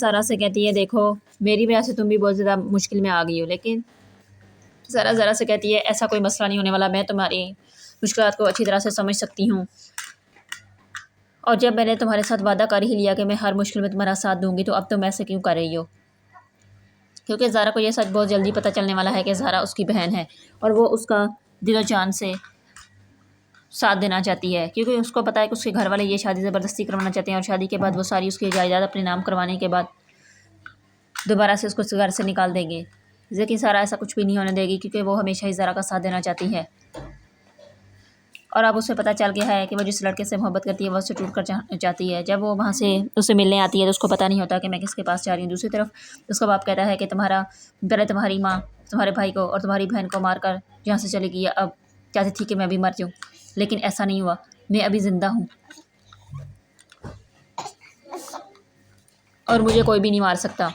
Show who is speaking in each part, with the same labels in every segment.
Speaker 1: सारा से कहती है देखो मेरी वजह से तुम भी बहुत ज़्यादा मुश्किल में आ गई हो, लेकिन ज़रा ज़रा से कहती है ऐसा कोई मसला नहीं होने वाला, मैं तुम्हारी मुश्किलात को अच्छी तरह से समझ सकती हूँ। और जब मैंने तुम्हारे साथ वादा कर ही लिया कि मैं हर मुश्किल में तुम्हारा साथ दूंगी, तो अब तुम ऐसे क्यों कर रही हो? क्योंकि ज़ारा को ये सच बहुत जल्दी पता चलने वाला है कि ज़ारा उसकी बहन है और वो उसका दिलो जान से साथ देना चाहती है, क्योंकि उसको पता है कि उसके घर वाले ये शादी ज़बरदस्ती करवाना चाहते हैं और शादी के बाद वो सारी उसकी जायदाद अपने नाम करवाने के बाद दोबारा से उसको घर से निकाल देंगे। लेकिन ज़ारा ऐसा कुछ भी नहीं होने देगी, क्योंकि वो हमेशा ही ज़ारा का साथ देना चाहती है। और अब उसे पता चल गया है कि वो जिस लड़के से मोहब्बत करती है वो उससे टूट कर चाहती है। जब वो वहाँ से उससे मिलने आती है तो उसको पता नहीं होता कि मैं किसके पास जा रही हूँ। दूसरी तरफ उसका बाप कहता है कि पहले तुम्हारी माँ तुम्हारे भाई को और तुम्हारी बहन को मार कर यहाँ से चली गई, अब चाहती थी कि मैं भी मर जाऊँ, लेकिन ऐसा नहीं हुआ, मैं अभी ज़िंदा हूँ और मुझे कोई भी नहीं मार सकता।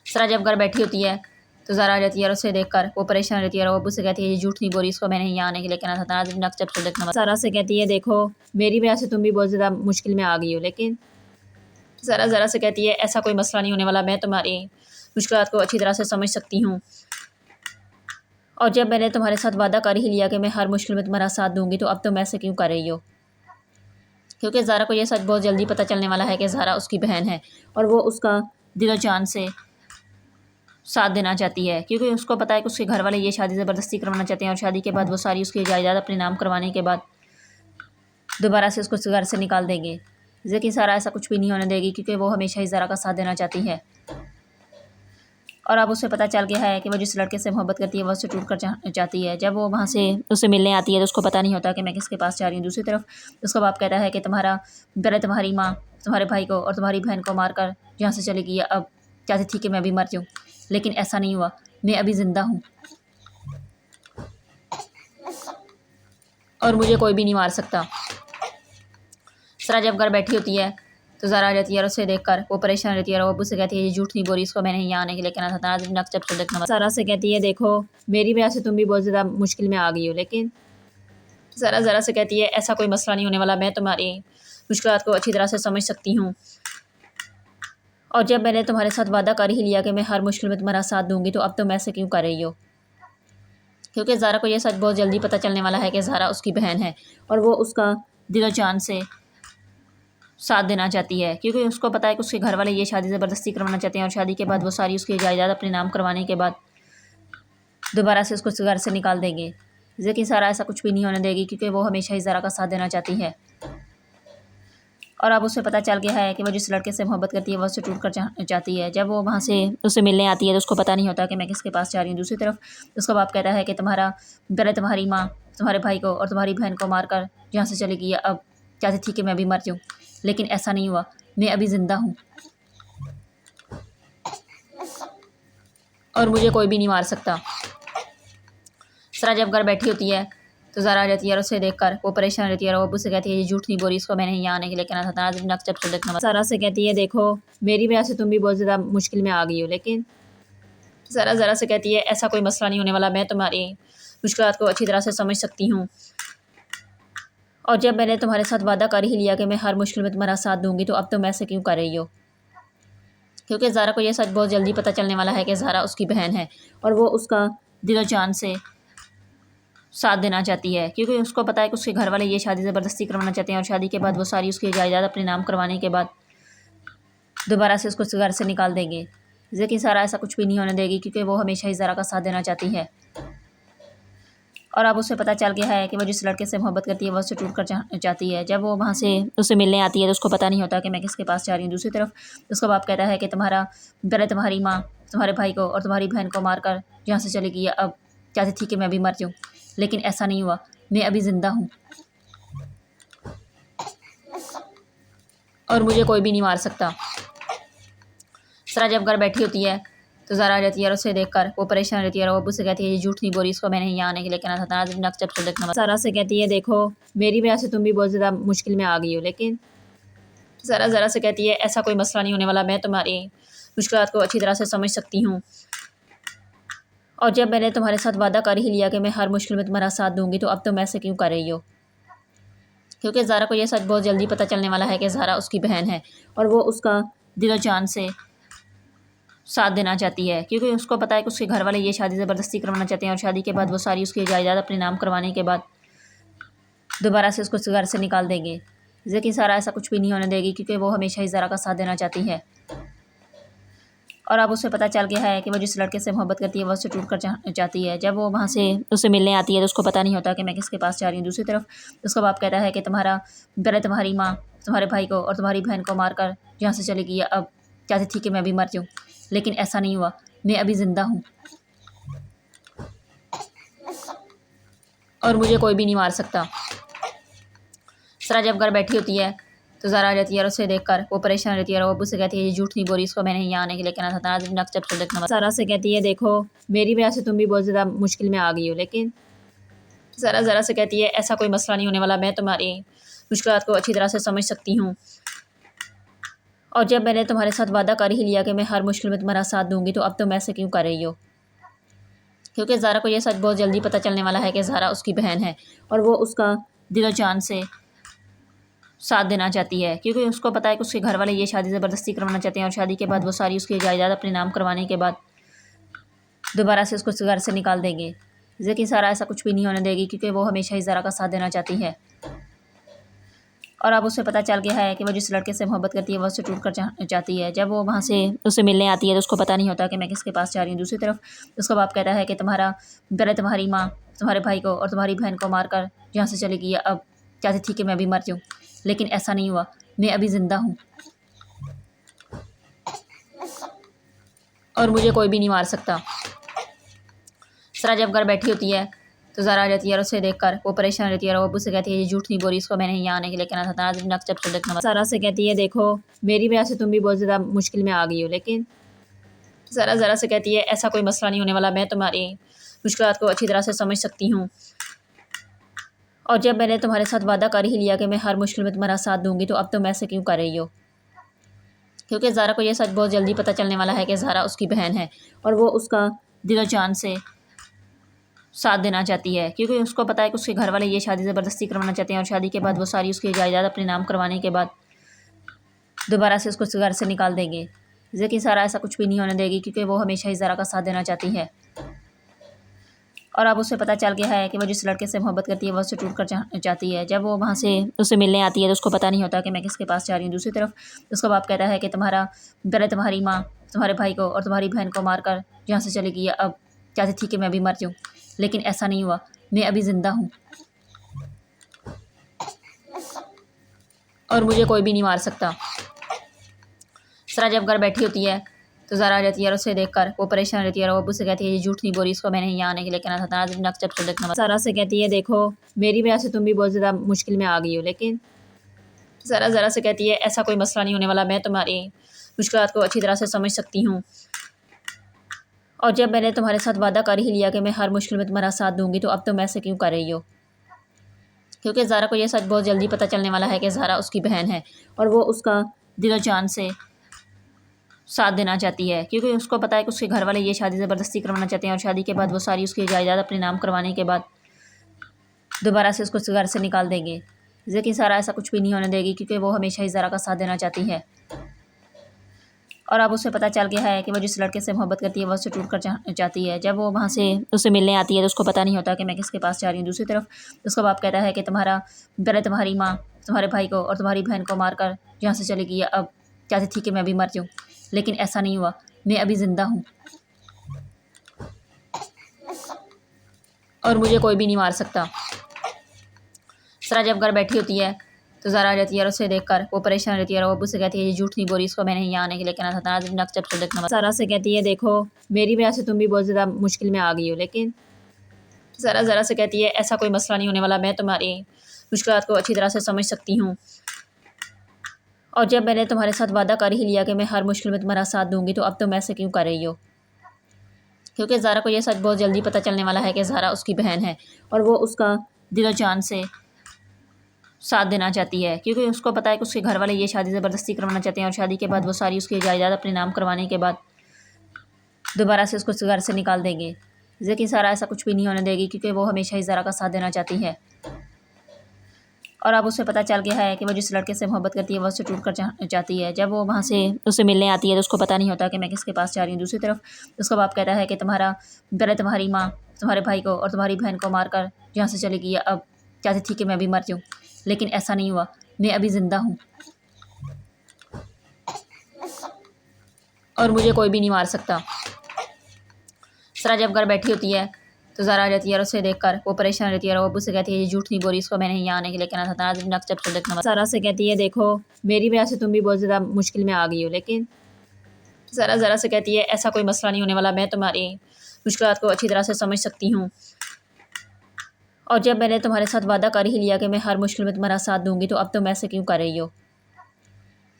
Speaker 1: सरा जब घर बैठी होती है तो ज़ारा आ जाती है और उसे देखकर वो परेशान रहती है और वो उससे कहती है ये झूठ नहीं बोली, इसको मैंने यहाँ आने के लिए कहना था। देखना ज़ारा से कहती है देखो मेरी वजह से तुम भी बहुत ज़्यादा मुश्किल में आ गई हो, लेकिन ज़ारा ज़रा से कहती है ऐसा कोई मसला नहीं होने वाला, मैं तुम्हारी मुश्किलात को अच्छी तरह से समझ सकती हूँ। और जब मैंने तुम्हारे साथ वादा कर ही लिया कि मैं हर मुश्किल में तुम्हारा साथ दूंगी, तो अब तुम ऐसे क्यों कर रही हो? क्योंकि ज़ारा को यह सच बहुत जल्दी पता चलने वाला है कि ज़ारा उसकी बहन है और वो उसका दिलो जान से साथ देना चाहती है, क्योंकि उसको पता है कि उसके घर वाले ये शादी ज़बरदस्ती करवाना चाहते हैं और शादी के बाद वो सारी उसकी जायदाद अपने नाम करवाने के बाद दोबारा से उसको घर से निकाल देंगे। लेकिन ज़ारा ऐसा कुछ भी नहीं होने देगी, क्योंकि वो हमेशा ही ज़ारा का साथ देना चाहती है। और अब उसे पता चल गया है कि वो जिस लड़के से मोहब्बत करती है वो उससे टूट कर चाहती है। जब वो वहाँ से उससे मिलने आती है तो उसको पता नहीं होता कि मैं किसके पास जा रही हूँ। दूसरी तरफ उसका बाप कहता है कि पहले तुम्हारी माँ तुम्हारे भाई को और तुम्हारी बहन को मार कर यहाँ से चली गई, अब चाहती थी कि मैं भी मर जाऊँ, लेकिन ऐसा नहीं हुआ, मैं अभी ज़िंदा हूँ और मुझे कोई भी नहीं मार सकता। सरा जब घर बैठी होती है तो ज़ारा आ जाती है और उसे देखकर वो परेशान रहती है और वो अब्बू से कहती है ये झूठ नहीं बोली, इसको मैंने यहाँ आने के लिए कहना था। देखना ज़ारा से कहती है देखो मेरी वजह से तुम भी बहुत ज़्यादा मुश्किल में आ गई हो, लेकिन ज़ारा ज़रा से कहती है ऐसा कोई मसला नहीं होने वाला, मैं तुम्हारी मुश्किलात को अच्छी तरह से समझ सकती हूँ। और जब मैंने तुम्हारे साथ वादा कर ही लिया कि मैं हर मुश्किल में तुम्हारा साथ दूंगी, तो अब तुम ऐसे क्यों कर रही हो? क्योंकि ज़ारा को यह सच बहुत जल्दी पता चलने वाला है कि ज़ारा उसकी बहन है और वो उसका दिलो जान से साथ देना चाहती है, क्योंकि उसको पता है कि उसके घर वाले ये शादी ज़बरदस्ती करवाना चाहते हैं और शादी के बाद वो सारी उसकी जायदाद अपने नाम करवाने के बाद दोबारा से उसको घर से निकाल देंगे। लेकिन ज़ारा ऐसा कुछ भी नहीं होने देगी, क्योंकि वो हमेशा ही ज़ारा का साथ देना चाहती है। और अब उसे पता चल गया है कि वो जिस लड़के से मोहब्बत करती है वो उससे टूट कर चाहती है। जब वो वहाँ से उससे मिलने आती है तो उसको पता नहीं होता कि मैं किसके पास जा रही हूँ। दूसरी तरफ उसका बाप कहता है कि पहले तुम्हारी माँ तुम्हारे भाई को और तुम्हारी बहन को मार कर यहाँ से चली गई, अब चाहती थी कि मैं भी मर जाऊँ, लेकिन ऐसा नहीं हुआ, मैं अभी ज़िंदा हूँ और मुझे कोई भी नहीं मार सकता। सरा जब घर बैठी होती है तो ज़ारा आ जाती है और उसे देखकर वो परेशान रहती है और वो अब्बू से कहती है ये झूठ नहीं बोली, इसको मैंने यहाँ आने के लिए कहना था। देखना ज़ारा से कहती है देखो मेरी वजह से तुम भी बहुत ज़्यादा मुश्किल में आ गई हो, लेकिन ज़ारा ज़रा से कहती है ऐसा कोई मसला नहीं होने वाला, मैं तुम्हारी मुश्किलात को अच्छी तरह से समझ सकती हूँ। और जब मैंने तुम्हारे साथ वादा कर ही लिया कि मैं हर मुश्किल में तुम्हारा साथ दूंगी, तो अब तुम ऐसे क्यों कर रही हो? क्योंकि ज़ारा को यह सच बहुत जल्दी पता चलने वाला है कि ज़ारा उसकी बहन है और वो उसका दिलो जान से साथ देना चाहती है, क्योंकि उसको पता है कि उसके घर वाले ये शादी ज़बरदस्ती करवाना चाहते हैं और शादी के बाद वो सारी उसकी जायदाद अपने नाम करवाने के बाद दोबारा से उसको घर से निकाल देंगे। लेकिन ज़ारा ऐसा कुछ भी नहीं होने देगी, क्योंकि वो हमेशा ही ज़ारा का साथ देना चाहती है। और अब उसे पता चल गया है कि वो जिस लड़के से मोहब्बत करती है वो उससे टूट कर चाहती है। जब वो वहाँ से उससे मिलने आती है तो उसको पता नहीं होता कि मैं किसके पास जा रही हूँ। दूसरी तरफ उसका बाप कहता है कि पहले तुम्हारी माँ तुम्हारे भाई को और तुम्हारी बहन को मार कर यहाँ से चली गई, अब चाहती थी कि मैं भी मर जाऊँ, लेकिन ऐसा नहीं हुआ, मैं अभी ज़िंदा हूँ और मुझे कोई भी नहीं मार सकता। सरा जब घर बैठी होती है तो ज़ारा आ जाती है और उसे देखकर वो परेशान रहती है और वो अब्बू से कहती है ये झूठ नहीं बोली, इसको मैंने यहाँ आने के लिए कहना था। देखना ज़ारा से कहती है देखो मेरी वजह से तुम भी बहुत ज़्यादा मुश्किल में आ गई हो, लेकिन ज़ारा ज़रा से कहती है ऐसा कोई मसला नहीं होने वाला, मैं तुम्हारी मुश्किलात को अच्छी तरह से समझ सकती हूँ। और जब मैंने तुम्हारे साथ वादा कर ही लिया कि मैं हर मुश्किल में तुम्हारा साथ दूंगी, तो अब तुम ऐसे क्यों कर रही हो? क्योंकि ज़ारा को यह सच बहुत जल्दी पता चलने वाला है कि ज़ारा उसकी बहन है और वो उसका दिलो जान से साथ देना चाहती है, क्योंकि उसको पता है कि उसके घर वाले ये शादी ज़बरदस्ती करवाना चाहते हैं और शादी के बाद वो सारी उसकी जायदाद अपने नाम करवाने के बाद दोबारा से उसको घर से निकाल देंगे। लेकिन सारा ऐसा कुछ भी नहीं होने देगी, क्योंकि वो हमेशा ही ज़रा का साथ देना चाहती है। और अब उसे पता चल गया है कि वो जिस लड़के से मोहब्बत करती है वो उससे टूट कर चाहती है। जब वो वहाँ से उससे मिलने आती है तो उसको पता नहीं होता कि मैं किसके पास जा रही हूँ। दूसरी तरफ उसका बाप कहता है कि पहले तुम्हारी माँ तुम्हारे भाई को और तुम्हारी बहन को मार कर यहाँ से चली गई है, अब चाहती थी कि मैं भी मर जाऊँ, लेकिन ऐसा नहीं हुआ, मैं अभी ज़िंदा हूँ और मुझे कोई भी नहीं मार सकता। सरा जब घर बैठी होती है तो ज़रा आ जाती है और उसे देखकर वो परेशान रहती है और वो अब्बू से कहती है ये झूठ नहीं बोल रही, इसको मैंने यहाँ आने के लिए कहना था। नाज़रीन जब से देखना सारा से कहती है देखो मेरी वजह से तुम भी बहुत ज़्यादा मुश्किल में आ गई हो, लेकिन ज़रा से कहती है ऐसा कोई मसला नहीं होने वाला, मैं तुम्हारी मुश्किलात को अच्छी तरह से समझ सकती हूँ और जब मैंने तुम्हारे साथ वादा कर ही लिया कि मैं हर मुश्किल में तुम्हारा साथ दूंगी तो अब तुम ऐसे क्यों कर रही हो। क्योंकि ज़ारा को यह सच बहुत जल्दी पता चलने वाला है कि ज़ारा उसकी बहन है और वो उसका दिलो जान से साथ देना चाहती है, क्योंकि उसको पता है कि उसके घर वाले ये शादी ज़बरदस्ती करवाना चाहते हैं और शादी के बाद वो सारी उसकी जायदाद अपने नाम करवाने के बाद दोबारा से उसको घर से निकाल देंगे। लेकिन सारा ऐसा कुछ भी नहीं होने देगी, क्योंकि वो हमेशा ही ज़ारा का साथ देना चाहती है। और अब उसे पता चल गया है कि वो जिस लड़के से मोहब्बत करती है वो उससे टूट कर चाहती है। जब वो वहाँ से उससे मिलने आती है तो उसको पता नहीं होता कि मैं किसके पास जा रही हूँ। दूसरी तरफ उसका बाप कहता है कि पहले तुम्हारी माँ तुम्हारे भाई को और तुम्हारी बहन को मार कर यहाँ से चली गई है, अब चाहती थी कि मैं भी मर जाऊँ, लेकिन ऐसा नहीं हुआ, मैं अभी ज़िंदा हूँ और मुझे कोई भी नहीं मार सकता। सरा जब घर बैठी होती है तो ज़रा आ जाती है और उसे देखकर वो परेशान रहती है और वो अब्बू से कहती है ये झूठ नहीं बोल रही, इसको मैंने यहाँ आने के लिए कहना था। नाज़रीन जब से देखना सारा से कहती है देखो मेरी वजह से तुम भी बहुत ज़्यादा मुश्किल में आ गई हो, लेकिन ज़रा से कहती है ऐसा कोई मसला नहीं होने वाला, मैं तुम्हारी मुश्किलात को अच्छी तरह से समझ सकती हूँ और जब मैंने तुम्हारे साथ वादा कर ही लिया कि मैं हर मुश्किल में तुम्हारा साथ दूंगी तो अब तुम ऐसे क्यों कर रही हो। क्योंकि ज़ारा को यह सच बहुत जल्दी पता चलने वाला है कि ज़ारा उसकी बहन है और वो उसका दिलो जान से साथ देना चाहती है, क्योंकि उसको पता है कि उसके घर वाले ये शादी ज़बरदस्ती करवाना चाहते हैं और शादी के बाद वो सारी उसकी जायदाद अपने नाम करवाने के बाद दोबारा से उसको घर से निकाल देंगे। लेकिन सारा ऐसा कुछ भी नहीं होने देगी, क्योंकि वो हमेशा ही ज़ारा का साथ देना चाहती है। और अब उसे पता चल गया है कि वो जिस लड़के से मोहब्बत करती है वो उससे टूट कर चाहती है। जब वो वहाँ से उससे मिलने आती है तो उसको पता नहीं होता कि मैं किसके पास जा रही हूँ। दूसरी तरफ उसका बाप कहता है कि पहले तुम्हारी माँ तुम्हारे भाई को और तुम्हारी बहन को मार कर यहाँ से चली गई है, अब चाहती थी कि मैं भी मर जाऊँ, लेकिन ऐसा नहीं हुआ, मैं अभी ज़िंदा हूँ और मुझे कोई भी नहीं मार सकता। सरा जब घर बैठी होती है तो ज़रा आ जाती है और उसे देखकर वो परेशान रहती है और वो अब्बू से कहती है ये झूठ नहीं बोल रही, इसको मैंने यहाँ आने के लिए कहना था। नाज़रीन जब से देखना सारा से कहती है देखो मेरी वजह से तुम भी बहुत ज़्यादा मुश्किल में आ गई हो, लेकिन ज़रा से कहती है ऐसा कोई मसला नहीं होने वाला, मैं तुम्हारी मुश्किलात को अच्छी तरह से समझ सकती हूँ और जब मैंने तुम्हारे साथ वादा कर ही लिया कि मैं हर मुश्किल में तुम्हारा साथ दूंगी तो अब तुम ऐसे क्यों कर रही हो। क्योंकि ज़ारा को यह सच बहुत जल्दी पता चलने वाला है कि ज़ारा उसकी बहन है और वो उसका दिलो जान से साथ देना चाहती है, क्योंकि उसको पता है कि उसके घर वाले ये शादी ज़बरदस्ती करवाना चाहते हैं और शादी के बाद वो सारी उसकी जायदाद अपने नाम करवाने के बाद दोबारा से उसको घर से निकाल देंगे। लेकिन सारा ऐसा कुछ भी नहीं होने देगी, क्योंकि वो हमेशा ही ज़ारा का साथ देना चाहती है। और अब उसे पता चल गया है कि वो जिस लड़के से मोहब्बत करती है वो उससे टूट कर चाहती है। जब वो वहाँ से उससे मिलने आती है तो उसको पता नहीं होता कि मैं किसके पास जा रही हूँ। दूसरी तरफ उसका बाप कहता है कि पहले तुम्हारी माँ तुम्हारे भाई को और तुम्हारी बहन को मार कर यहाँ से चली गई है, अब चाहती थी कि मैं भी मर जाऊँ, लेकिन ऐसा नहीं हुआ, मैं अभी ज़िंदा हूँ और मुझे कोई भी नहीं मार सकता। सरा जब घर बैठी होती है तो ज़रा आ जाती है और उसे देखकर वो परेशान रहती है और वो अब्बू से कहती है ये झूठ नहीं बोल रही, इसको मैंने यहाँ आने के लिए कहना था। नाज़रीन जब से देखना सारा से कहती है देखो मेरी वजह से तुम भी बहुत ज़्यादा मुश्किल में आ गई हो, लेकिन ज़रा से कहती है ऐसा कोई मसला नहीं होने वाला, मैं तुम्हारी मुश्किलात को अच्छी तरह से समझ सकती हूँ और जब मैंने तुम्हारे साथ वादा कर ही लिया कि मैं हर मुश्किल में तुम्हारा साथ दूंगी तो अब तुम ऐसे क्यों कर रही हो। क्योंकि ज़ारा को यह सच बहुत जल्दी पता चलने वाला है कि ज़ारा उसकी बहन है और वो उसका दिलो जान से साथ देना चाहती है, क्योंकि उसको पता है कि उसके घर वाले ये शादी ज़बरदस्ती करवाना चाहते हैं और शादी के बाद वो सारी उसकी जायदाद अपने नाम करवाने के बाद दोबारा से उसको घर से निकाल देंगे। लेकिन सारा ऐसा कुछ भी नहीं होने देगी, क्योंकि वो हमेशा ही ज़ारा का साथ देना चाहती है। और अब उसे पता चल गया है कि वो जिस लड़के से मोहब्बत करती है वो उससे टूट कर जाती है। जब वो वहाँ से उससे मिलने आती है तो उसको पता नहीं होता कि मैं किसके पास जा रही हूँ। दूसरी तरफ उसका बाप कहता है कि पहले तुम्हारी माँ तुम्हारे भाई को और तुम्हारी बहन को मार कर यहाँ से चली गई, अब चाहती थी कि मैं भी मर जाऊँ, लेकिन ऐसा नहीं हुआ, मैं अभी ज़िंदा हूँ और मुझे कोई भी नहीं मार सकता। सरा जब घर बैठी होती है तो ज़रा आ जाती है और उसे देखकर वो परेशान रहती है और वो अब्बू से कहती है ये झूठ नहीं बोली, इसको मैंने यहाँ आने के लिए कहना था। नाज़रीन जब चल देखना। सारा से कहती है देखो मेरी वजह से तुम भी बहुत ज़्यादा मुश्किल में आ गई हो, लेकिन ज़रा से कहती है ऐसा कोई मसला नहीं होने वाला, मैं तुम्हारी मुश्किलात को अच्छी तरह से समझ सकती हूँ और जब मैंने तुम्हारे साथ वादा कर ही लिया कि मैं हर मुश्किल में तुम्हारा साथ दूंगी तो अब तुम ऐसे क्यों कर रही हो।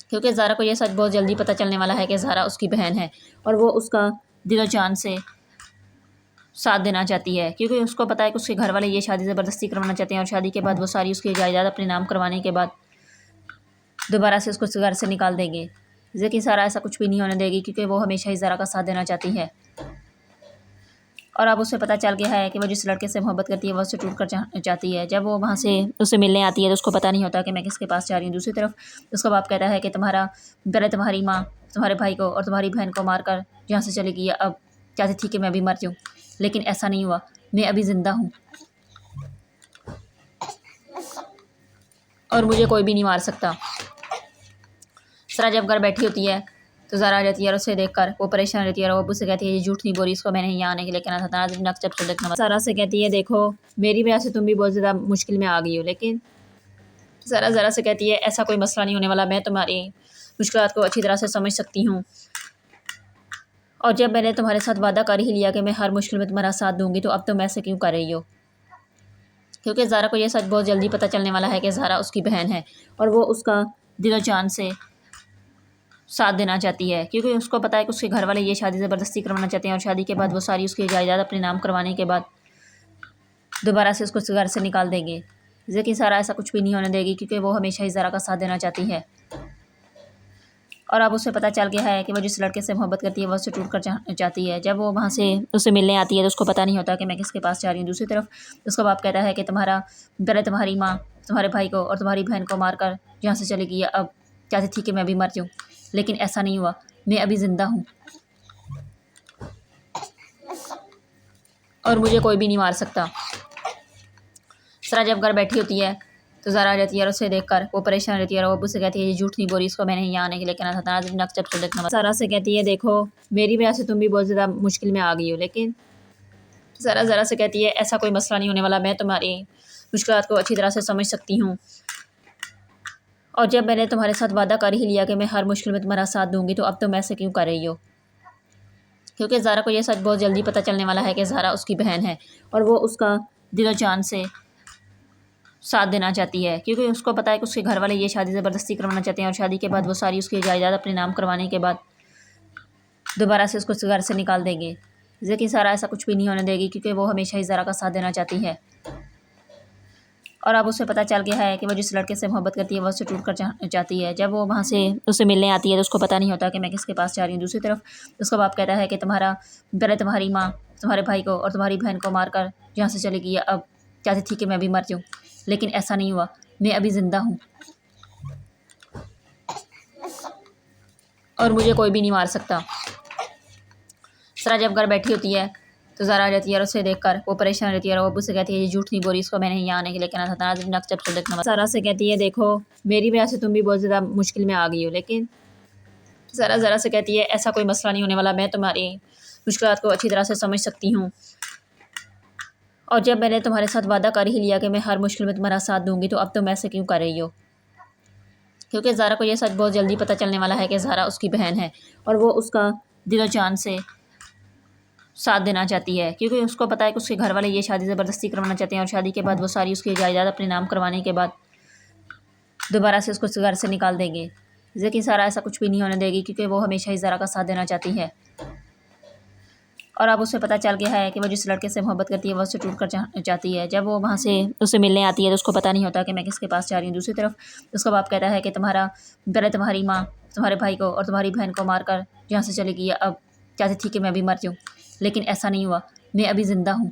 Speaker 1: क्योंकि ज़ारा को यह सच बहुत जल्दी पता चलने वाला है कि ज़ारा उसकी बहन है और वो उसका दिलो जान से साथ देना चाहती है, क्योंकि उसको पता है कि उसके घर वाले ये शादी ज़बरदस्ती करवाना चाहते हैं और शादी के बाद वो सारी उसकी जायदाद अपने नाम करवाने के बाद दोबारा से उसको घर से निकाल देंगे। लेकिन सारा ऐसा कुछ भी नहीं होने देगी, क्योंकि वो हमेशा ही ज़ारा का साथ देना चाहती है और अब उसे पता चल गया है कि वो जिस लड़के से मोहब्बत करती है वो उससे टूट कर जाती है। जब वो वहाँ से उससे मिलने आती है तो उसको पता नहीं होता कि मैं किसके पास जा रही हूँ। दूसरी तरफ उसका बाप कहता है कि पहले तुम्हारी माँ तुम्हारे भाई को और तुम्हारी बहन को मार कर यहाँ से चली गई, अब चाहती थी कि मैं भी मर जाऊँ, लेकिन ऐसा नहीं हुआ, मैं अभी ज़िंदा हूँ और मुझे कोई भी नहीं मार सकता। सरा जब घर बैठी होती है तो ज़ारा आ जाती है और उसे देखकर वो परेशान रहती है और वो अब्बू से कहती है ये झूठ नहीं बोली, इसको मैंने यहाँ आने के लिए कहना था। नाज़रीन जब चल देखना। सारा से कहती है देखो मेरी वजह से तुम भी बहुत ज़्यादा मुश्किल में आ गई हो, लेकिन ज़रा से कहती है ऐसा कोई मसला नहीं होने वाला, मैं तुम्हारी मुश्किलात को अच्छी तरह से समझ सकती हूँ और जब मैंने तुम्हारे साथ वादा कर ही लिया कि मैं हर मुश्किल में तुम्हारा साथ दूंगी तो अब तुम ऐसे क्यों कर रही हो। क्योंकि ज़ारा को यह सच बहुत जल्दी पता चलने वाला है कि ज़ारा उसकी बहन है और वो उसका दिलो जान से साथ देना चाहती है, क्योंकि उसको पता है कि उसके घर वाले ये शादी ज़बरदस्ती करवाना चाहते हैं और शादी के बाद वो सारी उसकी जायदाद अपने नाम करवाने के बाद दोबारा से उसको घर से निकाल देंगे। लेकिन सारा ऐसा कुछ भी नहीं होने देगी, क्योंकि वो हमेशा ही ज़ारा का साथ देना चाहती है और अब उसे पता चल गया है कि वो जिस लड़के से मोहब्बत करती है वो उससे टूट कर जाती है। जब वो वहाँ से उससे मिलने आती है तो उसको पता नहीं होता कि मैं किसके पास जा रही हूँ। दूसरी तरफ उसका बाप कहता है कि पहले तुम्हारी माँ तुम्हारे भाई को और तुम्हारी बहन को मार कर यहाँ से चली गई, अब चाहती थी कि मैं भी मर जाऊँ, लेकिन ऐसा नहीं हुआ, मैं अभी ज़िंदा हूँ और मुझे कोई भी नहीं मार सकता। सरा जब घर बैठी होती है तो ज़ारा आ जाती है और उसे देखकर वो परेशान रहती है और वो अब्बू से कहती है ये झूठ नहीं बोली, इसको मैंने यहाँ आने के लिए कहना था। नाज़रीन जब चल देखना। सारा से कहती है देखो मेरी वजह से तुम भी बहुत ज़्यादा मुश्किल में आ गई हो, लेकिन ज़रा से कहती है ऐसा कोई मसला नहीं होने वाला, मैं तुम्हारी मुश्किलात को अच्छी तरह से समझ सकती हूँ और जब मैंने तुम्हारे साथ वादा कर ही लिया कि मैं हर मुश्किल में तुम्हारा साथ दूंगी तो अब तुम ऐसे क्यों कर रही हो। क्योंकि ज़ारा को यह सच बहुत जल्दी पता चलने वाला है कि ज़ारा उसकी बहन है और वो उसका दिलो जान से साथ देना चाहती है, क्योंकि उसको पता है कि उसके घर वाले ये शादी ज़बरदस्ती करवाना चाहते हैं और शादी के बाद वो सारी उसकी जायदाद अपने नाम करवाने के बाद दोबारा से उसको घर से निकाल देंगे। लेकिन सारा ऐसा कुछ भी नहीं होने देगी, क्योंकि वो हमेशा ही ज़ारा का साथ देना चाहती है और अब उसे पता चल गया है कि वो जिस लड़के से मोहब्बत करती है वो उससे टूट कर जाती है। जब वो वहाँ से उससे मिलने आती है तो उसको पता नहीं होता कि मैं किसके पास जा रही हूँ। दूसरी तरफ उसका बाप कहता है कि पहले तुम्हारी माँ तुम्हारे भाई को और तुम्हारी बहन को मार कर यहाँ से चली गई, अब चाहती थी कि मैं भी मर जाऊँ, लेकिन ऐसा नहीं हुआ, मैं अभी ज़िंदा हूँ और मुझे कोई भी नहीं मार सकता। सरा जब घर बैठी होती है तो ज़ारा आ जाती है और उसे देखकर वो परेशान रहती है और वो अब्बू से कहती है ये झूठ नहीं बोली, इसको मैंने यहाँ आने के लिए कहना था। नाज़रीन जब चल देखना। सारा से कहती है देखो मेरी वजह से तुम भी बहुत ज़्यादा मुश्किल में आ गई हो, लेकिन ज़रा से कहती है ऐसा कोई मसला नहीं होने वाला, मैं तुम्हारी मुश्किलात को अच्छी तरह से समझ सकती हूँ और जब मैंने तुम्हारे साथ वादा कर ही लिया कि मैं हर मुश्किल में तुम्हारा साथ दूंगी तो अब तुम ऐसे क्यों कर रही हो। क्योंकि ज़ारा को यह सच बहुत जल्दी पता चलने वाला है कि ज़ारा उसकी बहन है और वो उसका दिलो जान से साथ देना चाहती है, क्योंकि उसको पता है कि उसके घर वाले ये शादी ज़बरदस्ती करवाना चाहते हैं और शादी के बाद वो सारी उसकी जायदाद अपने नाम करवाने के बाद दोबारा से उसको घर से निकाल देंगे। लेकिन सारा ऐसा कुछ भी नहीं होने देगी, क्योंकि वो हमेशा ही ज़ारा का साथ देना चाहती है और अब उसे पता चल गया है कि वो जिस लड़के से मोहब्बत करती है वो उससे टूट कर जाती है। जब वो वहाँ से उससे मिलने आती है तो उसको पता नहीं होता कि मैं किसके पास जा रही हूँ। दूसरी तरफ उसका बाप कहता है कि पहले तुम्हारी माँ तुम्हारे भाई को और तुम्हारी बहन को मार कर यहाँ से चली गई, अब चाहती थी कि मैं भी मर जाऊँ, लेकिन ऐसा नहीं हुआ, मैं अभी ज़िंदा हूँ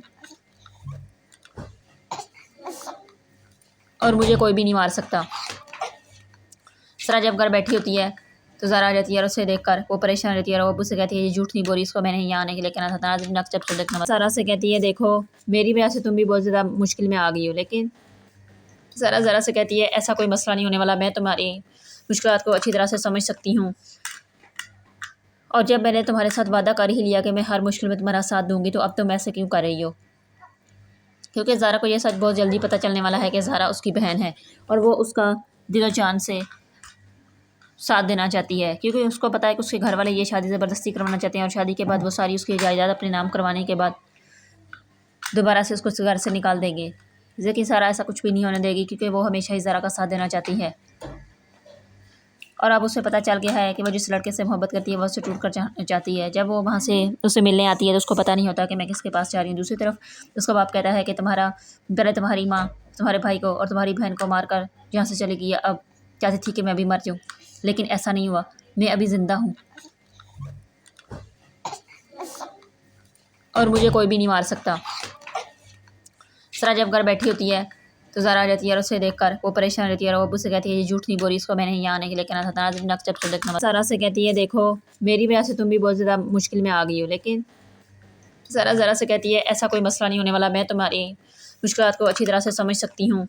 Speaker 1: और मुझे कोई भी नहीं मार सकता। सरा जब घर बैठी होती है तो ज़ारा आ जाती है और उसे देखकर वो परेशान रहती है और वो अब्बू से कहती है ये झूठ नहीं बोल रही, इसको मैंने यहाँ आने के लिए कहना था। नाज़रीन नक्श एपिसोड देखना। सारा से कहती है देखो मेरी वजह से तुम भी बहुत ज़्यादा मुश्किल में आ गई हो, लेकिन ज़रा ज़रा से कहती है ऐसा कोई मसला नहीं होने वाला, मैं तुम्हारी मुश्किलात को अच्छी तरह से समझ सकती हूँ। और जब मैंने तुम्हारे साथ वादा कर ही लिया कि मैं हर मुश्किल में तुम्हारा साथ दूंगी, तो अब तुम ऐसे क्यों कर रही हो? क्योंकि ज़ारा को यह सच बहुत जल्दी पता चलने वाला है कि ज़ारा उसकी बहन है और वो उसका दिलो जान से साथ देना चाहती है, क्योंकि उसको पता है कि उसके घर वाले ये शादी ज़बरदस्ती करवाना चाहते हैं और शादी के बाद वो सारी उसकी जायदाद अपने नाम करवाने के बाद दोबारा से उसको इस घर से निकाल देंगे। लेकिन सारा ऐसा कुछ भी नहीं होने देगी, क्योंकि वो हमेशा ही ज़ारा का साथ देना चाहती है। और अब उसे पता चल गया है कि वो जिस लड़के से मोहब्बत करती है वो उससे टूट कर चाहती है। जब वो वहाँ से उससे मिलने आती है तो उसको पता नहीं होता कि मैं किसके पास जा रही हूँ। दूसरी तरफ उसका बाप कहता है कि पहले तुम्हारी माँ तुम्हारे भाई को और तुम्हारी बहन को मार कर यहाँ से चली गई, अब चाहती थी कि मैं भी मर जाऊँ, लेकिन ऐसा नहीं हुआ, मैं अभी ज़िंदा हूँ और मुझे कोई भी नहीं मार सकता। सरा जब घर बैठी होती है तो ज़ारा आ जाती है और उसे देखकर वो परेशान रहती है और वो अब्बू से कहती है ये झूठ नहीं बोली, इसको मैंने यहाँ आने के लिए कहना था। नाज़रीन नक्श एपिसोड देखना। ज़ारा से कहती है देखो मेरी वजह से तुम भी बहुत ज़्यादा मुश्किल में आ गई हो, लेकिन ज़रा ज़रा से कहती है ऐसा कोई मसला नहीं होने वाला, मैं तुम्हारी मुश्किलात को अच्छी तरह से समझ सकती हूँ।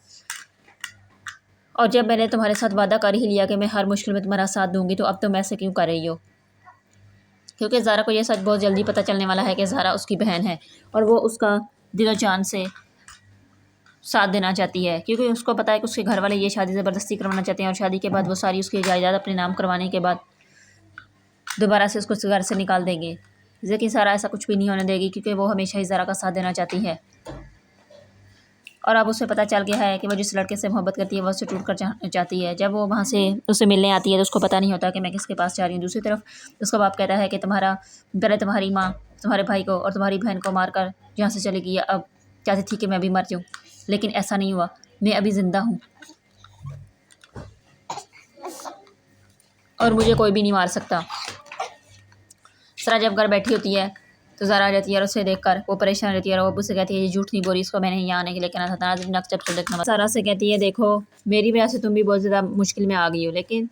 Speaker 1: और जब मैंने तुम्हारे साथ वादा कर ही लिया कि मैं हर मुश्किल में तुम्हारा साथ दूंगी, तो अब तुम ऐसे क्यों कर रही हो? क्योंकि ज़ारा को यह सच बहुत जल्दी पता चलने वाला है कि ज़ारा उसकी बहन है और वो उसका दिलो जान से साथ देना चाहती है, क्योंकि उसको पता है कि उसके घर वाले ये शादी ज़बरदस्ती करवाना चाहते हैं और शादी के बाद वो सारी उसकी जायदाद अपने नाम करवाने के बाद दोबारा से उसको इस घर से निकाल देंगे। लेकिन सारा ऐसा कुछ भी नहीं होने देगी, क्योंकि वो हमेशा ही ज़ारा का साथ देना चाहती है। और अब उसे पता चल गया है कि वो जिस लड़के से मोहब्बत करती है वो उससे टूट कर चाहती है। जब वो वहाँ से उससे मिलने आती है तो उसको पता नहीं होता कि मैं किसके पास जा रही हूँ। दूसरी तरफ उसका बाप कहता है कि पहले तुम्हारी माँ तुम्हारे भाई को और तुम्हारी बहन को मार कर यहाँ से चली गई, अब चाहती थी कि मैं भी मर जाऊँ, लेकिन ऐसा नहीं हुआ, मैं अभी ज़िंदा हूँ और मुझे कोई भी नहीं मार सकता। सरा जब घर बैठी होती है तो ज़ारा आ जाती है और उसे देखकर वो परेशान रहती है और वो अब्बू से कहती है ये झूठ नहीं बोली, इसको मैंने यहाँ आने के लिए कहना था। नाज़रीन नक्श एपिसोड देखना। ज़ारा से कहती है देखो मेरी वजह से तुम भी बहुत ज़्यादा मुश्किल में आ गई हो, लेकिन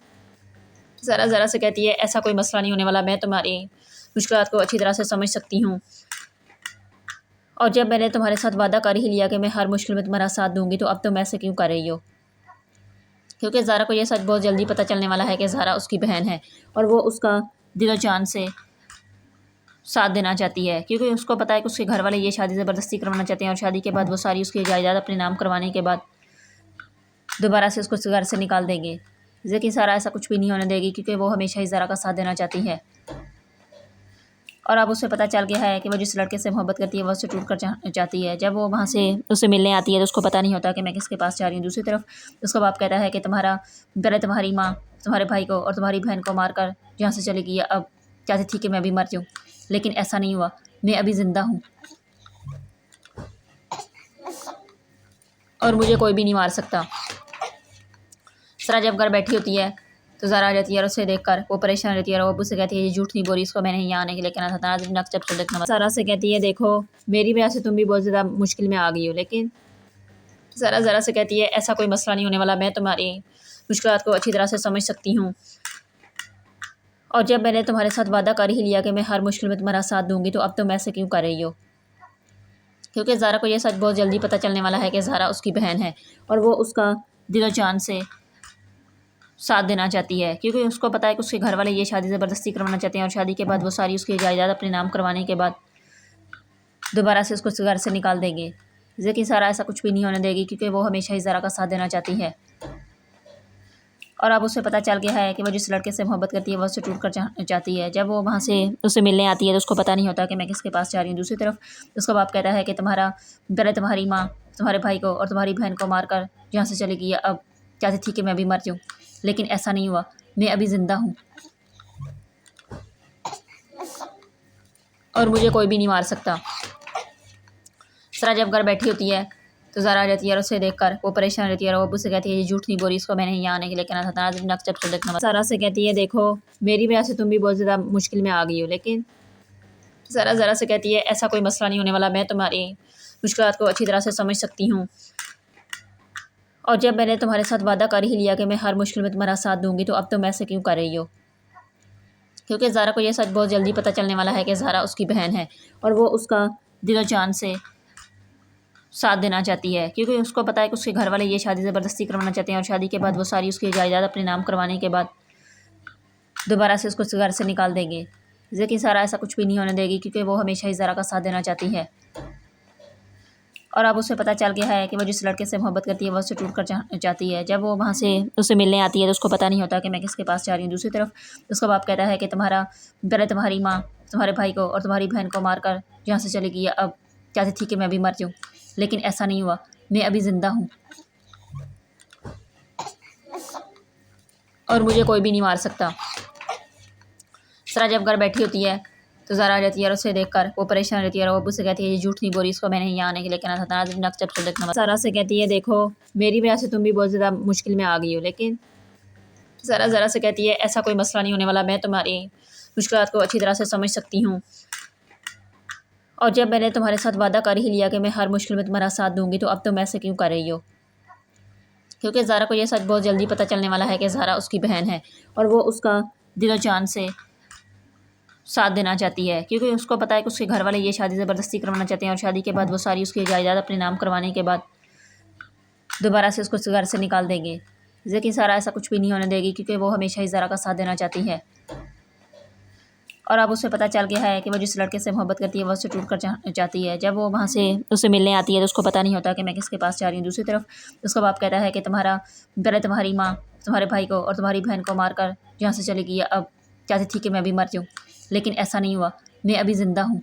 Speaker 1: ज़रा ज़रा से कहती है ऐसा कोई मसला नहीं होने वाला, मैं तुम्हारी मुश्किलात को अच्छी तरह से समझ सकती हूँ। और जब मैंने तुम्हारे साथ वादा कर ही लिया कि मैं हर मुश्किल में तुम्हारा साथ दूंगी, तो अब तुम ऐसे क्यों कर रही हो? क्योंकि ज़ारा को यह सच बहुत जल्दी पता चलने वाला है कि ज़ारा उसकी बहन है और वो उसका दिलो जान से साथ देना चाहती है, क्योंकि उसको पता है कि उसके घर वाले ये शादी ज़बरदस्ती करवाना चाहते हैं और शादी के बाद वो सारी उसकी जायदाद अपने नाम करवाने के बाद दोबारा से उसको इस घर से निकाल देंगे। लेकिन सारा ऐसा कुछ भी नहीं होने देगी, क्योंकि वो हमेशा ही ज़ारा का साथ देना चाहती है। और अब उसे पता चल गया है कि वो जिस लड़के से मोहब्बत करती है वो उससे टूट कर चाहती है। जब वो वहाँ से उससे मिलने आती है तो उसको पता नहीं होता कि मैं किसके पास जा रही हूँ। दूसरी तरफ उसका बाप कहता है कि पहले तुम्हारी माँ तुम्हारे भाई को और तुम्हारी बहन को मार कर यहाँ से चली गई, अब चाहती थी कि मैं भी मर जाऊँ, लेकिन ऐसा नहीं हुआ, मैं अभी ज़िंदा हूँ और मुझे कोई भी नहीं मार सकता। सरा जब घर बैठी होती है तो ज़ारा आ जाती है और उसे देखकर वो परेशान रहती है और वो अब्बू से कहती है ये झूठ नहीं बोल रही, इसको मैंने यहाँ आने के लिए कहना था। नाज़रीन नक्श एपिसोड देखना। सारा से कहती है देखो मेरी वजह से तुम भी बहुत ज़्यादा मुश्किल में आ गई हो, लेकिन ज़रा ज़रा से कहती है ऐसा कोई मसला नहीं होने वाला, मैं तुम्हारी मुश्किलात को अच्छी तरह से समझ सकती हूँ। और जब मैंने तुम्हारे साथ वादा कर ही लिया कि मैं हर मुश्किल में तुम्हारा साथ दूंगी, तो अब तुम ऐसे क्यों कर रही हो? क्योंकि ज़ारा को यह सच बहुत जल्दी पता चलने वाला है कि ज़ारा उसकी बहन है और वो उसका दिलो जान से साथ देना चाहती है, क्योंकि उसको पता है कि उसके घर वाले ये शादी ज़बरदस्ती करवाना चाहते हैं और शादी के बाद वो सारी उसकी जायदाद अपने नाम करवाने के बाद दोबारा से उसको इस घर से निकाल देंगे। लेकिन सारा ऐसा कुछ भी नहीं होने देगी, क्योंकि वो हमेशा ही ज़ारा का साथ देना चाहती है। और अब उसे पता चल गया है कि वो जिस लड़के से मोहब्बत करती है वो उससे टूट कर चाहती है। जब वो वहाँ से उससे मिलने आती है तो उसको पता नहीं होता कि मैं किसके पास जा रही हूँ। दूसरी तरफ उसका बाप कहता है कि पहले तुम्हारी माँ तुम्हारे भाई को और तुम्हारी बहन को मार कर यहाँ से चली गई, अब चाहती थी कि मैं भी मर जाऊँ, लेकिन ऐसा नहीं हुआ, मैं अभी ज़िंदा हूँ और मुझे कोई भी नहीं मार सकता। सरा जब घर बैठी होती है तो ज़ारा आ जाती है और उसे देखकर वो परेशान रहती है और वो अब्बू से कहती है ये झूठ नहीं बोली, इसको मैंने यहाँ आने के लिए कहना था। नाज़रीन नक्श एपिसोड देखना। ज़ारा से कहती है देखो मेरी वजह से तुम भी बहुत ज़्यादा मुश्किल में आ गई हो, लेकिन ज़रा ज़रा से कहती है ऐसा कोई मसला नहीं होने वाला, मैं तुम्हारी मुश्किलात को अच्छी तरह से समझ सकती हूँ। और जब मैंने तुम्हारे साथ वादा कर ही लिया कि मैं हर मुश्किल में तुम्हारा साथ दूंगी, तो अब तुम ऐसे क्यों कर रही हो? क्योंकि ज़ारा को ये सच बहुत जल्दी पता चलने वाला है कि ज़ारा उसकी बहन है और वो उसका दिलो जान से साथ देना चाहती है, क्योंकि उसको पता है कि उसके घर वाले ये शादी ज़बरदस्ती करवाना चाहते हैं और शादी के बाद वो सारी उसकी जायदाद अपने नाम करवाने के बाद दोबारा से उसको घर से निकाल देंगे। लेकिन ज़ारा ऐसा कुछ भी नहीं होने देगी, क्योंकि वो हमेशा ही ज़ारा का साथ देना चाहती है। और अब उसे पता चल गया है कि वो जिस लड़के से मोहब्बत करती है वो उससे टूट कर जाती है। जब वो वहाँ से उसे मिलने आती है तो उसको पता नहीं होता कि मैं किसके पास जा रही हूँ। दूसरी तरफ उसका बाप कहता है कि पहले तुम्हारी माँ तुम्हारे भाई को और तुम्हारी बहन को मार कर यहाँ से चली गई, अब चाहती थी कि मैं भी मर जाऊँ, लेकिन ऐसा नहीं हुआ, मैं अभी ज़िंदा हूँ और मुझे कोई भी नहीं मार सकता। सरा जब घर बैठी होती है तो ज़ारा आ जाती है और उसे देखकर वो परेशान रहती है और वो अब्बू से कहती है ये झूठ नहीं बोल रही, इसको मैंने यहाँ आने के लिए कहना था। नाज़रीन नक्श जब देखना ज़ारा से कहती है देखो मेरी वजह से तुम भी बहुत ज़्यादा मुश्किल में आ गई हो, लेकिन ज़ारा से कहती है ऐसा कोई मसला नहीं होने वाला, मैं तुम्हारी मुश्किलात को अच्छी तरह से समझ सकती हूँ और जब मैंने तुम्हारे साथ वादा कर ही लिया कि मैं हर मुश्किल में तुम्हारा साथ दूंगी, तो अब तुम ऐसे क्यों कर रही हो? क्योंकि ज़ारा को यह सच बहुत जल्दी पता चलने वाला है कि ज़ारा उसकी बहन है और वो उसका दिलो जान से साथ देना चाहती है, क्योंकि उसको पता है कि उसके घर वाले ये शादी ज़बरदस्ती करवाना चाहते हैं और शादी के बाद वो सारी उसकी जायदाद अपने नाम करवाने के बाद दोबारा से उसको घर से निकाल देंगे। लेकिन ज़ारा ऐसा कुछ भी नहीं होने देगी, क्योंकि वो हमेशा ही ज़ारा का साथ देना चाहती है। और अब उसे पता चल गया है कि वो जिस लड़के से मोहब्बत करती है वो उससे टूट कर जाती है। जब वो वहाँ से उसे मिलने आती है तो उसको पता नहीं होता कि मैं किसके पास जा रही हूँ। दूसरी तरफ उसका बाप कहता है कि पहले तुम्हारी माँ तुम्हारे भाई को और तुम्हारी बहन को मार कर यहाँ से चली गई, अब चाहती थी कि मैं भी मर जाऊँ, लेकिन ऐसा नहीं हुआ, मैं अभी ज़िंदा हूँ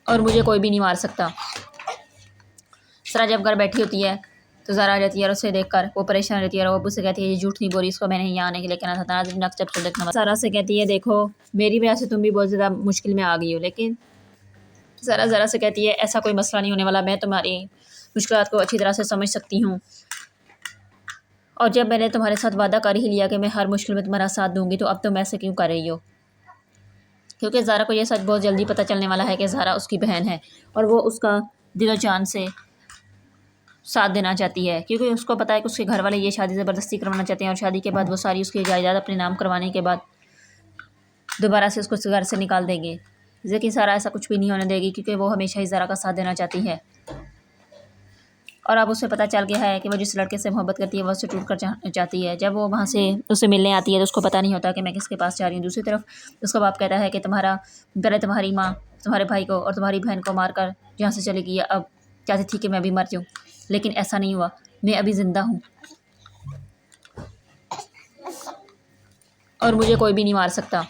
Speaker 1: और मुझे कोई भी नहीं मार सकता। सरा जब घर बैठी होती है तो ज़ारा आ जाती है और उसे देखकर वो परेशान रहती है और वो अब्बू से कहती है ये झूठ नहीं बोल रही, इसको मैंने यहाँ आने के लिए कहना था। नाज़रीन नक्श जब देखना ज़ारा से कहती है देखो मेरी वजह से तुम भी बहुत ज़्यादा मुश्किल में आ गई हो, लेकिन ज़ारा से कहती है ऐसा कोई मसला नहीं होने वाला, मैं तुम्हारी मुश्किलात को अच्छी तरह से समझ सकती हूँ और जब मैंने तुम्हारे साथ वादा कर ही लिया कि मैं हर मुश्किल में तुम्हारा साथ दूंगी, तो अब तुम ऐसे क्यों कर रही हो? क्योंकि ज़ारा को यह सच बहुत जल्दी पता चलने वाला है कि ज़ारा उसकी बहन है और वो उसका दिलो जान से साथ देना चाहती है, क्योंकि उसको पता है कि उसके घर वाले ये शादी ज़बरदस्ती करवाना चाहते हैं और शादी के बाद वो सारी उसकी जायदाद अपने नाम करवाने के बाद दोबारा से उसको घर से निकाल देंगे। लेकिन ज़ारा ऐसा कुछ भी नहीं होने देगी, क्योंकि वो हमेशा ही ज़ारा का साथ देना चाहती है। और अब उसे पता चल गया है कि वो जिस लड़के से मोहब्बत करती है वो उससे टूट कर जाती है। जब वो वहाँ से उसे मिलने आती है तो उसको पता नहीं होता कि मैं किसके पास जा रही हूँ। दूसरी तरफ उसका बाप कहता है कि पहले तुम्हारी माँ तुम्हारे भाई को और तुम्हारी बहन को मार कर यहाँ से चली गई, अब चाहती थी कि मैं भी मर जाऊँ, लेकिन ऐसा नहीं हुआ, मैं अभी ज़िंदा हूँ और मुझे कोई भी नहीं मार सकता।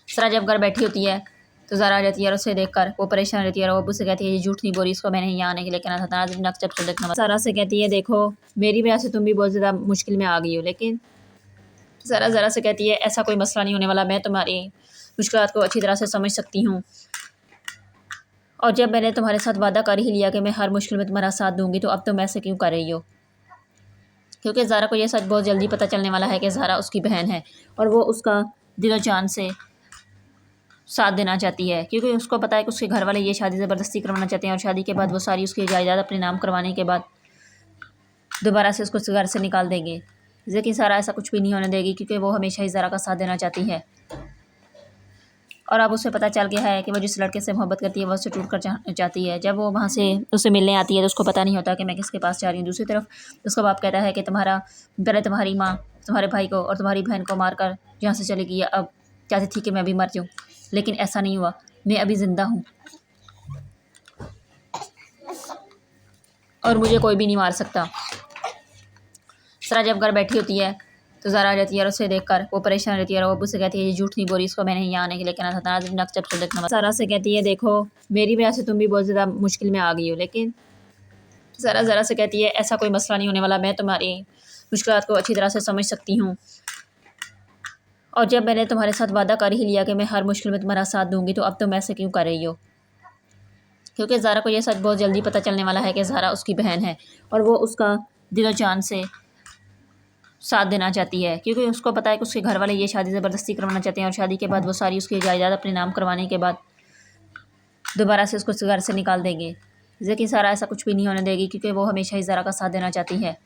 Speaker 1: सरा जब घर बैठी होती है तो ज़ारा आ जाती है और उसे देखकर वो परेशान रहती है और वो अब्बू से कहती है ये झूठ नहीं बोल रही, इसको मैंने यहाँ आने के लिए कहना था। नाज़रीन नक्श जब देखना ज़ारा से कहती है देखो मेरी वजह से तुम भी बहुत ज़्यादा मुश्किल में आ गई हो, लेकिन ज़ारा से कहती है ऐसा कोई मसला नहीं होने वाला, मैं तुम्हारी मुश्किलात को अच्छी तरह से समझ सकती हूँ और जब मैंने तुम्हारे साथ वादा कर ही लिया कि मैं हर मुश्किल में तुम्हारा साथ दूंगी, तो अब तुम ऐसे क्यों कर रही हो? क्योंकि ज़ारा को यह सच बहुत जल्दी पता चलने वाला है कि ज़ारा उसकी बहन है और वो उसका दिलो जान से साथ देना चाहती है, क्योंकि उसको पता है कि उसके घर वाले ये शादी ज़बरदस्ती करवाना चाहते हैं और शादी के बाद वो सारी उसकी जायदाद अपने नाम करवाने के बाद दोबारा से उसको घर से निकाल देंगे। लेकिन ज़ारा ऐसा कुछ भी नहीं होने देगी, क्योंकि वो हमेशा ही ज़ारा का साथ देना चाहती है। और अब उसे पता चल गया है कि वो जिस लड़के से मोहब्बत करती है वो उससे टूट कर जाती है। जब वो वहाँ से उसे मिलने आती है तो उसको पता नहीं होता कि मैं किसके पास जा रही हूँ। दूसरी तरफ उसका बाप कहता है कि पहले तुम्हारी माँ तुम्हारे भाई को और तुम्हारी बहन को मार कर यहाँ से चली गई, अब चाहती थी कि मैं भी मर जाऊँ, लेकिन ऐसा नहीं हुआ, मैं अभी ज़िंदा हूँ और मुझे कोई भी नहीं मार सकता। सरा जब घर बैठी होती है तो ज़ारा आ जाती है और उसे देखकर वो परेशान रहती है और वो अब्बू से कहती है ये झूठ नहीं बोल रही, इसको मैंने यहाँ आने के लिए कहना था। नाज़रीन नक्श जब देखना ज़ारा से कहती है देखो मेरी वजह से तुम भी बहुत ज़्यादा मुश्किल में आ गई हो, लेकिन ज़ारा से कहती है ऐसा कोई मसला नहीं होने वाला, मैं तुम्हारी मुश्किलात को अच्छी तरह से समझ सकती हूँ और जब मैंने तुम्हारे साथ वादा कर ही लिया कि मैं हर मुश्किल में तुम्हारा साथ दूंगी, तो अब तुम ऐसे क्यों कर रही हो? क्योंकि ज़ारा को यह सच बहुत जल्दी पता चलने वाला है कि ज़ारा उसकी बहन है और वो उसका दिलो जान से साथ देना चाहती है, क्योंकि उसको पता है कि उसके घर वाले ये शादी ज़बरदस्ती करवाना चाहते हैं और शादी के बाद वो सारी उसकी जायदाद अपने नाम करवाने के बाद दोबारा से उसको घर से निकाल देंगे। लेकिन सारा ऐसा कुछ भी नहीं होने देगी क्योंकि वो हमेशा ही ज़ारा का साथ देना चाहती है।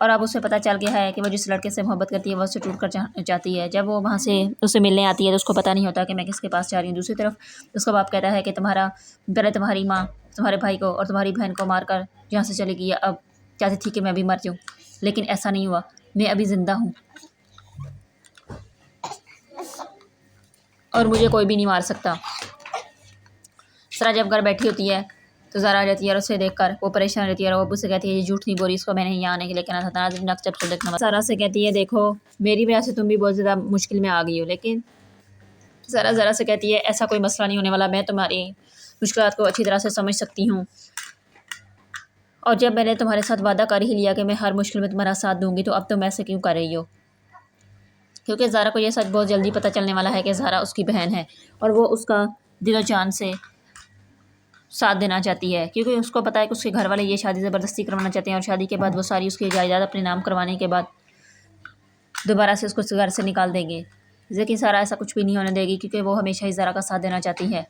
Speaker 1: और अब उसे पता चल गया है कि वो जिस लड़के से मोहब्बत करती है वो उससे टूट कर जाती है। जब वो वहाँ से उससे मिलने आती है तो उसको पता नहीं होता कि मैं किसके पास जा रही हूँ। दूसरी तरफ उसका बाप कहता है कि पहले तुम्हारी माँ तुम्हारे भाई को और तुम्हारी बहन को मार कर यहाँ से चली गई, अब चाहती थी कि मैं भी मर जाऊँ, लेकिन ऐसा नहीं हुआ, मैं अभी ज़िंदा हूँ और मुझे कोई भी नहीं मार सकता। सरा जब घर बैठी होती है तो ज़ारा आ जाती है और उसे देखकर वो परेशान रहती है और वो अब्बू से कहती है ये झूठ नहीं बोली, इसको मैंने यहाँ आने के लिए कहना था। नाज़रीन अक्सर तो देखना। ज़ारा से कहती है देखो मेरी वजह से तुम भी बहुत ज़्यादा मुश्किल में आ गई हो, लेकिन ज़ारा से कहती है ऐसा कोई मसला नहीं होने वाला, मैं तुम्हारी मुश्किलात को अच्छी तरह से समझ सकती हूँ और जब मैंने तुम्हारे साथ वादा कर ही लिया कि मैं हर मुश्किल में तुम्हारा साथ दूंगी तो अब तुम ऐसे क्यों कर रही हो। क्योंकि ज़ारा को यह सच बहुत जल्दी पता चलने वाला है कि ज़ारा उसकी बहन है और वो उसका दिलो जान से साथ देना चाहती है, क्योंकि उसको पता है कि उसके घर वाले ये शादी ज़बरदस्ती करवाना चाहते हैं और शादी के बाद वो सारी उसकी जायदाद अपने नाम करवाने के बाद दोबारा से उसको घर से निकाल देंगे। लेकिन सारा ऐसा कुछ भी नहीं होने देगी क्योंकि वो हमेशा ही ज़ारा का साथ देना चाहती है।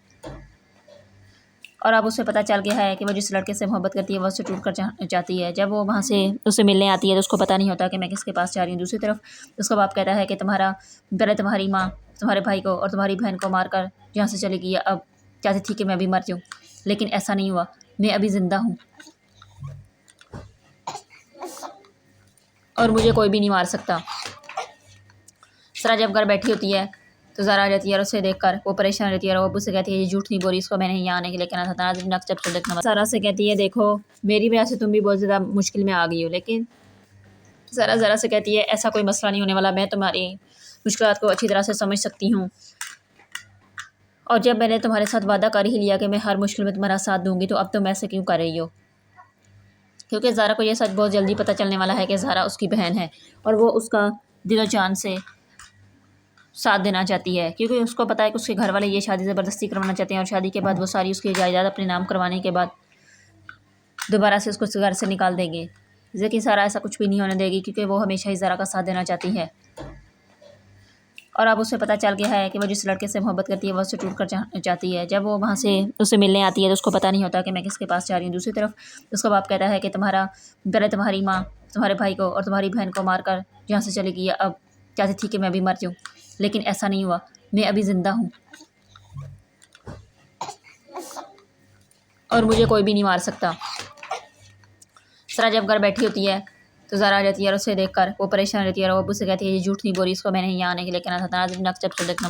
Speaker 1: और अब उसे पता चल गया है कि वो जिस लड़के से मोहब्बत करती है वो उससे टूट कर जाती है। जब वो वहाँ से उससे मिलने आती है तो उसको पता नहीं होता कि मैं किसके पास जा रही हूँ। दूसरी तरफ उसका बाप कहता है कि पहले तुम्हारी माँ तुम्हारे भाई को और तुम्हारी बहन को मार कर यहाँ से चली गई, अब चाहती थी कि मैं भी मर जाऊँ, लेकिन ऐसा नहीं हुआ, मैं अभी ज़िंदा हूँ और मुझे कोई भी नहीं मार सकता। सरा जब घर बैठी होती है तो ज़ारा आ जाती है और उसे देखकर वो परेशान रहती है और वो अब्बू से कहती है ये झूठ नहीं बोली, इसको मैंने यहाँ आने के लिए कहना था। नाज़रीन अक्सर तो देखना। ज़ारा से कहती है देखो मेरी वजह से तुम भी बहुत ज़्यादा मुश्किल में आ गई हो, लेकिन ज़ारा से कहती है ऐसा कोई मसला नहीं होने वाला, मैं तुम्हारी मुश्किलात को अच्छी तरह से समझ सकती हूँ और जब मैंने तुम्हारे साथ वादा कर ही लिया कि मैं हर मुश्किल में तुम्हारा साथ दूंगी तो अब तुम ऐसे क्यों कर रही हो। क्योंकि ज़ारा को यह सच बहुत जल्दी पता चलने वाला है कि ज़ारा उसकी बहन है और वो उसका दिलो जान से साथ देना चाहती है, क्योंकि उसको पता है कि उसके घर वाले ये शादी ज़बरदस्ती करवाना चाहते हैं और शादी के बाद वो सारी उसकी जायदाद अपने नाम करवाने के बाद दोबारा से उसको घर से निकाल देंगे। लेकिन सारा ऐसा कुछ भी नहीं होने देगी क्योंकि वो हमेशा ही ज़ारा का साथ देना चाहती है। और अब उसे पता चल गया है कि वो जिस लड़के से मोहब्बत करती है वो उससे टूट कर जाती है। जब वो वहाँ से उससे मिलने आती है तो उसको पता नहीं होता कि मैं किसके पास जा रही हूँ। दूसरी तरफ उसका बाप कहता है कि पहले तुम्हारी माँ तुम्हारे भाई को और तुम्हारी बहन को मार कर यहाँ से चली गई, अब चाहती थी कि मैं भी मर जाऊँ, लेकिन ऐसा नहीं हुआ, मैं अभी ज़िंदा हूँ और मुझे कोई भी नहीं मार सकता। सरा जब घर बैठी होती है तो ज़ारा आ जाती है और उसे देखकर वो परेशान रहती है और वो अब्बू से कहती है ये झूठ नहीं बोली, इसको मैंने यहाँ आने के लिए कहना था। नाज़रीन अक्सर तो देखना।